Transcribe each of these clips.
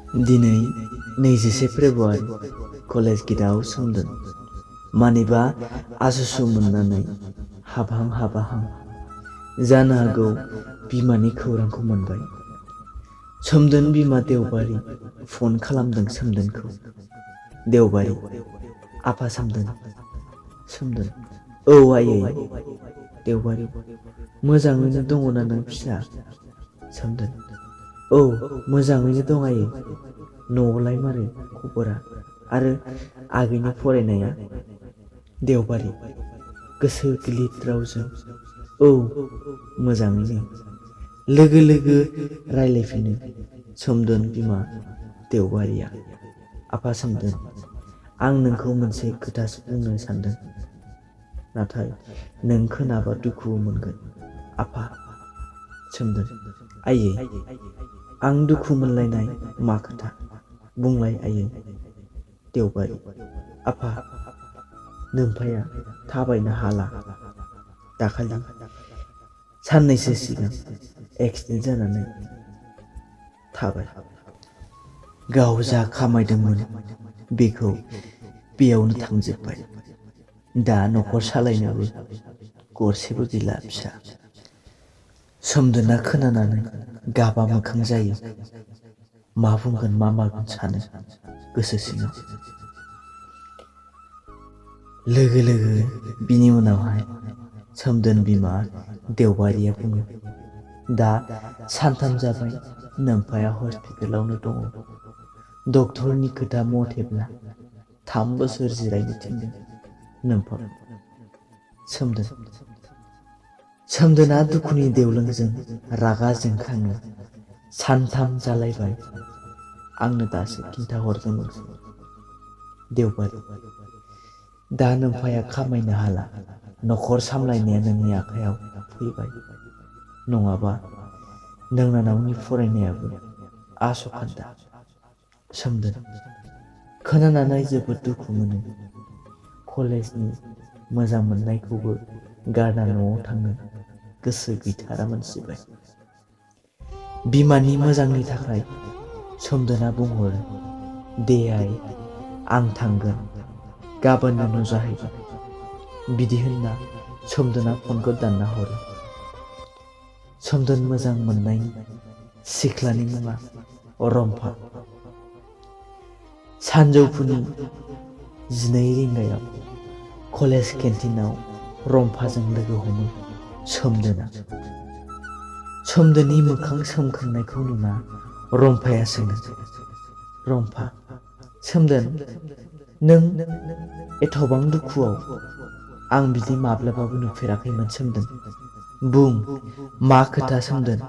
दिनै 21 फेब्रुवारि कलेज गेटआव सोमदोन मानिबा आसुसु मोननानै हाबहां जानो हागौ बिमानि खौरांखौ मोनबाय। सोमदोन बिमा देवबारि फन खालामदों सोमदोनखौ। देवबारि: आफा सोमदोन। सोमदोन: औ आयै। देवबारि: मोजाङैनो दङना नों फिसा? सोमदोन: औ मोजाङैनो दं आयै। न'आवलाय मारै खबरा आरो आगैनि फरायनाया? देवबारि: गोसो गिलिर रावजों: औ मोजाङैनो। लोगो रायलायफिनो सोमदोन बिमा देवबारिया। आफा सोमदोन: आं नोंखौ मोनसे खोथासो बुंनो सानदों, नाथाय नों खोनाबा दुखु मोनगोन। आफा सोमदोन: आयै, आं दुखु मोनलायनाय मा खोथा? बुंलाय आयै। देवबारि: आफा, नोम्फाया थाबायनो हाला। दाखालि साननैसो सिगां एक्सिडेन्ट जानानै थाबाय। गाव जा खामायदोंमोन बेखौ बेयावनो थांजोब्बाय। दा न'खर सालायनोबो गरसेबो गैला फिसा। सोमदोना खोनानानै गाबा मोखां जायो। मा बुंगोन मा मागोन सानो गोसो सिङाव। लोगो बिनि उनावहाय सोमदोन बिमा देवबारिया बुङो, दा सानथाम जाबाय नोम्फाया हस्पिटालावनो दङ। डक्टरनि खोथा मथेब्ला 3 बोसोर जिरायनो थिनदों नोम्फाखौ। सोमदोना दुखुनि देवलोंजों रागा जोंखाङो। सानथाम जालायबाय, आंनो दासो खिन्थाहरदों नोंसोर। देवबारि: दा नोम्फाया खामायनो हाला, न'खर सामलायनाया नोंनि आखायाव फैबाय। नङाबा नोंनानावनि फरायनायाबो आस'खान्दा। सोमदोन: खोनानानै जोबोद दुखु मोनो। कलेजनि मोजां मोननायखौबो गारना न'आव थांनो गोसो गैथारा मोनसिबाय। बिमानि मोजांनि थाखाय सोमदोना बुंहरो, दे आइ, आं थांगोन, गाबोननो नुजाहैगोन। बिदि होनना सोमदोना फनखौ दानना हरो। सोमदोन मोजां मोननायनि सिख्लानि मुङा रम्पा। सानजौफुनि 12 रिंगायाव कलेज केन्टिनाव रम्पाजों लोगो हमो सोमदोना। सोमदोननि मोखां सोमखांनायखौ नुना रम्पाया सोङो, रम्पा: सोमदोन, नों एथ'बां दुखुआव? आं बिदि माब्लाबाबो नुफेराखैमोन सोमदोन। बुं, मा खोथा सोमदोन?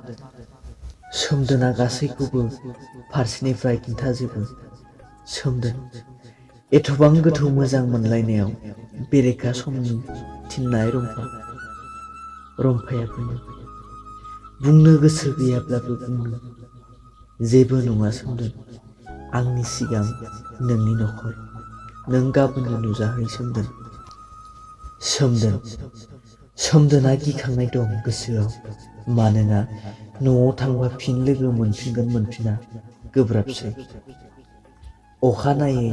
सोमदोना गासैखौबो फारसेनिफ्राय खिन्थाजोबो। सोमदोन: एथ'बां गोथौ मोजां मोनलायनायाव बेरेखा समनि थिननाय रम्पा। रम्पाया बुङो, बुंनो गोसो गैयाब्लाबो बुंनो जेबो नङा सोमदोन, आंनि सिगां नोंनि न'खर, नों गाबोननो नुजाहै सोमदोन। सोमदोना गिखांनाय दं गोसोआव, मानोना न'आव थांबा फिन लोगो मोनफिनगोन मोनफिना गोब्राबसै। अखानायै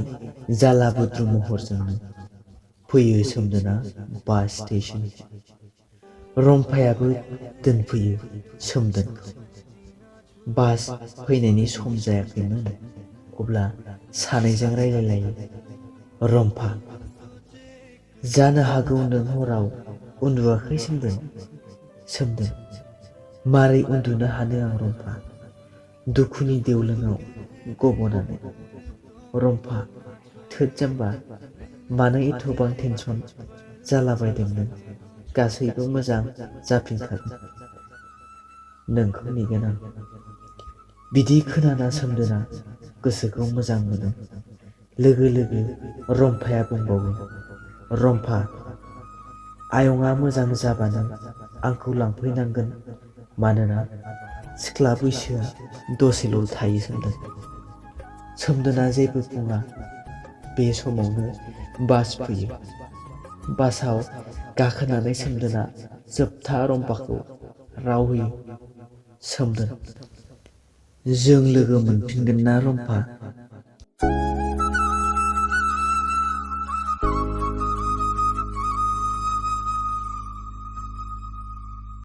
जाला बुद्रु महरजोंनो फैयो सोमदोना बास स्टेसन। रम्पायाबो दोनफैयो सोमदोनखौ। बास फैनायनि सम जायाखैमोन, अब्ला सानैजों रायलायलायो। रम्पा: जानो हागौ नों हराव उन्दुआखै सोमदोन? सोमदोन: मारै उन्दुनो हानो आं रम्पा, दुखुनि देवलोङाव गब'नानै। रम्पा: थोद जाम्बा, मानो एथ'बां टेनसन जालाबायदों नों? गासैबो मोजां जाफिनखागोन। नोंखौ नेगोन आं। बिदि खोनाना सोमदोना गोसोखौ मोजां मोनो। लोगो रम्पाया बुंबावो, रम्पा, आयंआ मोजां जाबानो आंखौ लांफैनांगोन, मानोना सिख्ला बैसोआ दसेल' थायो सोमदोन। सोमदोना जेबो बुङा। बे समावनो बास फैयो। बासाव गाखोनानै सोमदोना जोबथा रम्पाखौ राव होयो। सोमदोन: जों लोगो मोनफिनगोन ना रम्पा?